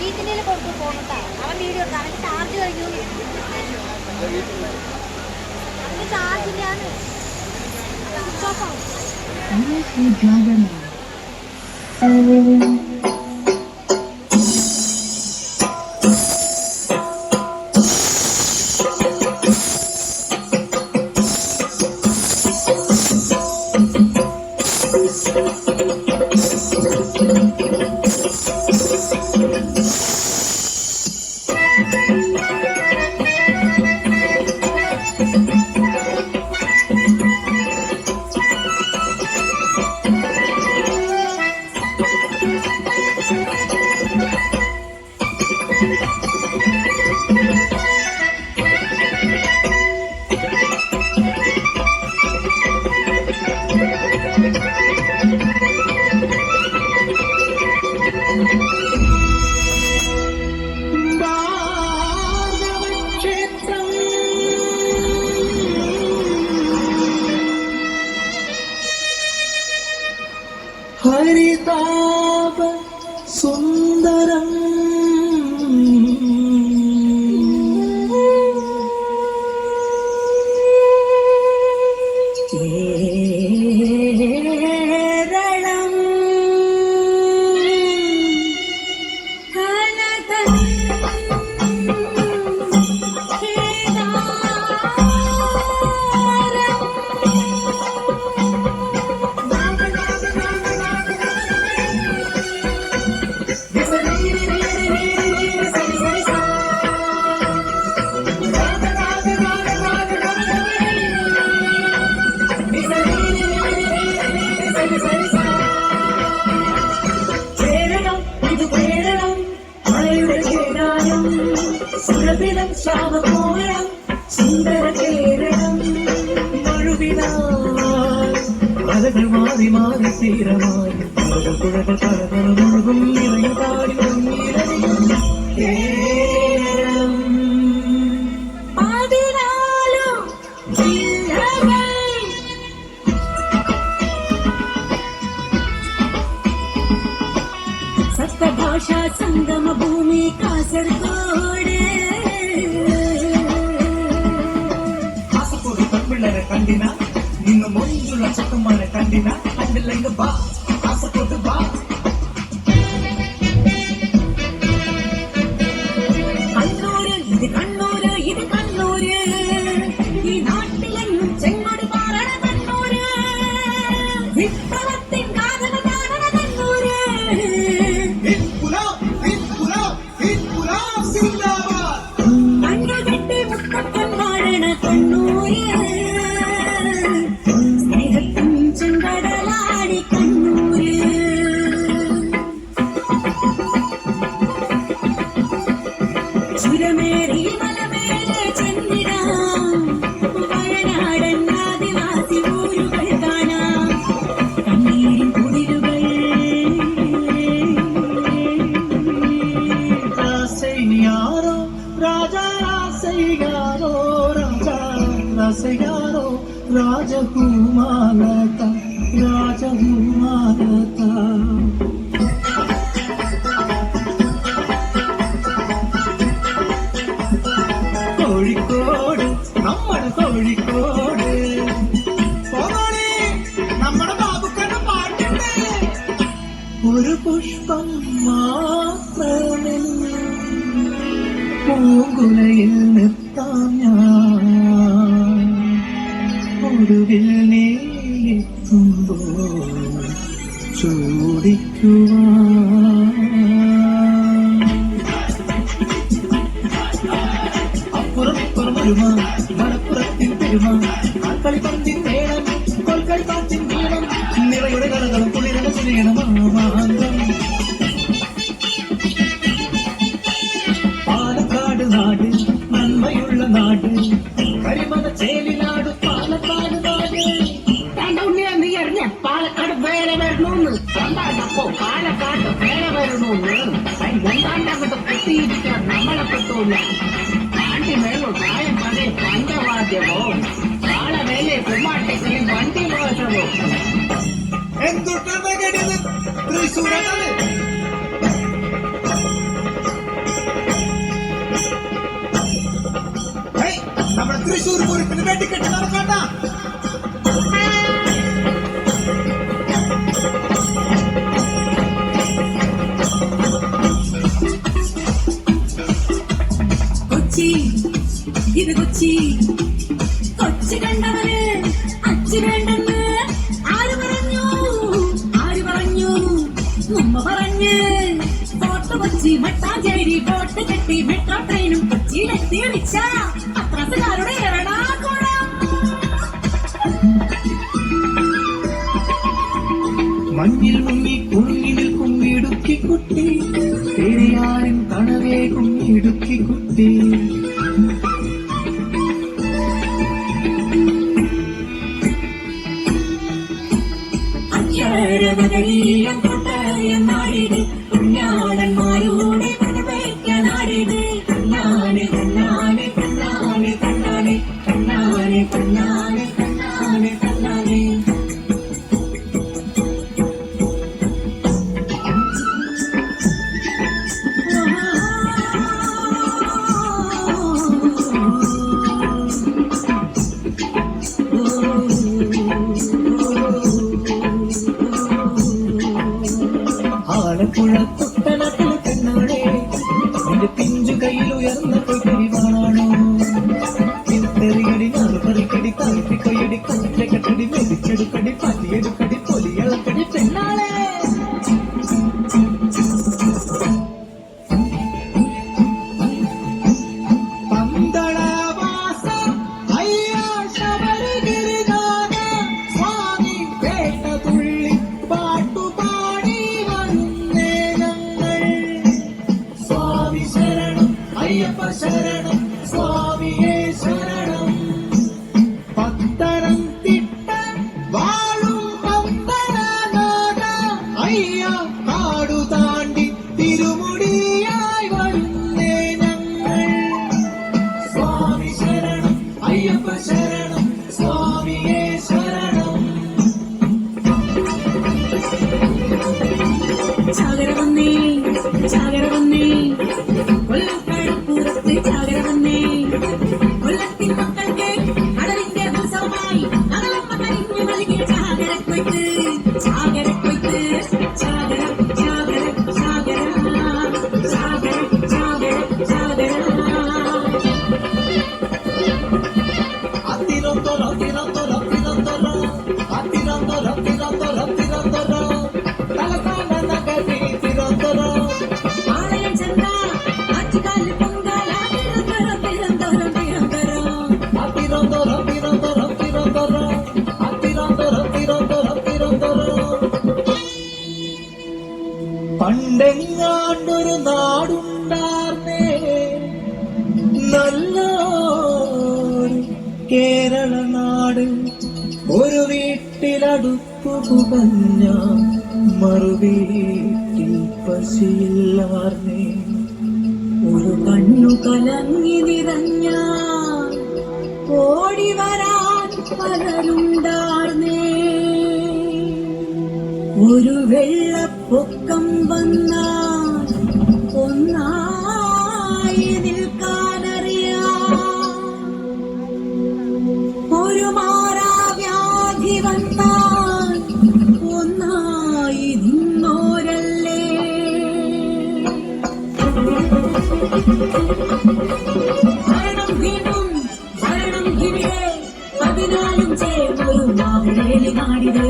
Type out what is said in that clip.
വീട്ടിൽ കൊടുത്തു പോകട്ടാ. അവൻ വീഡിയോ എടുത്താൽ അവൻ്റെ ചാർജ് കഴിഞ്ഞു. അവൻ്റെ ചാർജില്ലാന്ന് സ്വിച്ച് ഓഫ് ആവും. ഹരിതാപ സുന്ദരം കേരളം സുരഭിലം ശ്യാമകോമളം സുന്ദര കേരളം മഴവിലാകൾ മാറി മാറി തീരമായി പുഴകൾ പലതരമൊഴുകും നിറയുകാടി കേരളം സപ്തഭാഷാ സംഗമ ഭൂമി കാസർഗോഡ്. കാസർഗോഡ് പെൺപിള്ളേരെ കണ്ടിന ഇന്ന് മൊഞ്ചുള്ള ചെക്കന്മാരെ കണ്ടിന കണ്ടില്ലെങ്കിൽ ബാ കാസർഗോഡ് ബാ. കണ്ണൂര് ഇത് കണ്ണൂര് ഇത് കണ്ണൂര് ഈ നാട്ടിലെങ്ങും ചെങ്കോട് പാറണ കണ്ണൂര് വിപ്ലവത്തിൻ കാതല കാണണ കണ്ണൂര് കണ്ണുകെട്ടി മുത്തപ്പൻ വാഴണ കണ്ണൂര് സ്നേഹത്തിൻ ചെങ്കടലാടി കണ്ണൂര്. ചുരമേറി മലമേലെ ചെന്നിടാം വയനാടൻ ആദിവാസി ഊരുകൾ കാണാം കണ്ണീരിൻ കുടിലുകൾ. രാസയ്യാരോ രാജാ രാസയ്യാരോ രാജാ രാസയ്യാരോ രാജകുമാരത രാജകുമാരത. കോഴിക്കോട് നമ്മുടെ കോഴിക്കോട് നമ്മുടെ ബാബുക്കന്റെ പാട്ടുണ്ട്. ഒരു പുഷ്പം മാത്രമേ പൂങ്കുലയിൽ നിർത്താം ഞാൻ ഒടുവിൽ നീ എത്തുമ്പോൾ ചൂടിക്കുവാൻ. അപ്പുറപ്പുറം വരുമാ മലപ്പുറത്തിൻ പെരുമാ കളിപ്പത്തിൻ മേളം കൊൽക്കളിപ്പാത്തിൻ നീളം നിറയുടെ കളകളും കുളിരല ചെയ്യണം ആവാന്തം. പാലക്കാട് നാട് നന്മയുള്ള നാട് കരിമല ചേലിനാട് പാലക്കാട് നാട്. നീ അറിഞ്ഞ പാലക്കാട് വേറെ വരണോന്ന് കൊണ്ടാണ്ടപ്പോ പാലക്കാട് വേറെ വരണോന്ന് കൊണ്ടാണ്ടങ്ങോട്ട് കുത്തിയിരിക്കാൻ നമ്മളെ പറ്റൂല. പാണ്ടി മേളോ പ്രായം പതേ പഞ്ചവാദ്യമോ പാളമേലെ കുമ്മാട്ടിക്കളി വണ്ടി മോശമോ എന്തുട്ടാണ് തൃശ്ശൂരാണ് വെടിക്കെട്ട് നടക്കണ്ട. കൊച്ചി ഇത് കൊച്ചി, കൊച്ചി കണ്ടവര് അച്ഛൻ വേണ്ടെന്ന് ആര് പറഞ്ഞു? ആര് പറഞ്ഞു? ഉമ്മ പറഞ്ഞ്. ഫോർട്ട് കൊച്ചി മട്ടാഞ്ചേരി ബോട്ട് കെട്ടി മെട്രോ ട്രെയിനും കൊച്ചിയിലെത്തി വിളിച്ച പത്രസുകാരുടെ എറണാകുളം. മഞ്ഞിൽ മുങ്ങി കുടുങ്ങി നിൽക്കും ഇടുക്കി കുട്ടി, പെരിയാറിൻ തണവേകും ഇടുക്കി കുട്ടി. അയ്യാരവതരീയം കൊട്ടായം നാടിത്, കുഞ്ഞാടന്മാരുടെ പണവയ്ക്കാനാടിത്. കണ്ണാനെ കണ്ണാനെ കണ്ണാനെ കണ്ണാനെ കണ്ണാനെ കണ്ണാനെ കണ്ണാനെ കണ്ണാനെ. ആലപ്പുഴ കുട്ടനാട്ടിൽ പെണ്ണാണേ, നിന്റെ പിഞ്ചു കയ്യിൽ ഉയർന്ന കൊയ്ത്തരിവാണോ? തെറിയടി നാലുപറിക്കടി കാൽപ്പിക്കൊയ്യടി കാറ്റടി മെതിച്ചെടുക്കടി പതിയെടുക്കടി പൊലിയളക്കടി പെണ്ണാളെ. പന്തളവാസ അയ്യാ ശബരിഗിരിനാഥ സ്വാമി വേട്ടതുള്ളി പാട്ടുപാടി വരുന്നേ ഞങ്ങൾ. സ്വാമി ശരണം അയ്യപ്പ ശരണം സ്വാമിയേ ശരണം. പത്തനംതിട്ട വാഴും പന്തളനാഥ അയ്യ കാടു താണ്ടി തിരുമുടിയായി വരുന്നേ ഞങ്ങൾ. സ്വാമി ശരണം അയ്യപ്പ ശരണം സ്വാമിയേ ശരണം. ചാകര വന്നേ ചാകര വന്നേ, കൊല്ലപ്പുറത്ത് ചാകര വന്നേ. കൊല്ലത്തിൻ മക്കൾക്ക് കടലിന്റെ ഉത്സവമായി അകലമ്മ കരിഞ്ഞു നൽകിയ ചാകരക്കൊയ്ത്ത്. ചാകരക്കൊയ്ത്ത് ചാകര ചാകര ചാകര ചാകര ചാകര ചാകര. അത്തിരന്തര തിരന്തര തിരന്തര അത്തിരന്തര തിരന്തര തിരന്തര തലസ്ഥാന നഗരി തിരന്തര. പാളയം ചന്ത ആറ്റുകാലിൽ പൊങ്കാല തിരുന്തര തിരുന്തര തിരുന്തര. അത്തിരന്തര തിരന്തര തിരന്തര അത്തിരന്തര തിരന്തര തിരന്തര. പണ്ടെങ്ങാണ്ടൊരു നാടുണ്ടാർന്നേ, നല്ലൊരു കേരള നാട്. ഒരു വീട്ടിലടുപ്പു പുകഞ്ഞ മറുവീട്ടിൽ പശിയില്ലാർന്നേ. ഒരു കണ്ണു കലങ്ങി നിറഞ്ഞ ഓടി വരാൻ പലരുണ്ടാർന്നേ. ഒരു വെള്ളപ്പൊക്കം വന്നാൽ ഒന്നായി നിൽക്കാനറിയാം. ഒരു മാറാവ്യാധി വന്നാൽ ഒന്നായി നിന്നോരല്ലേ. ഭരണം വീണ്ടും ഭരണം ഇവിടെ 14 ചേർന്നൊരു മാവേലി നാടിത്.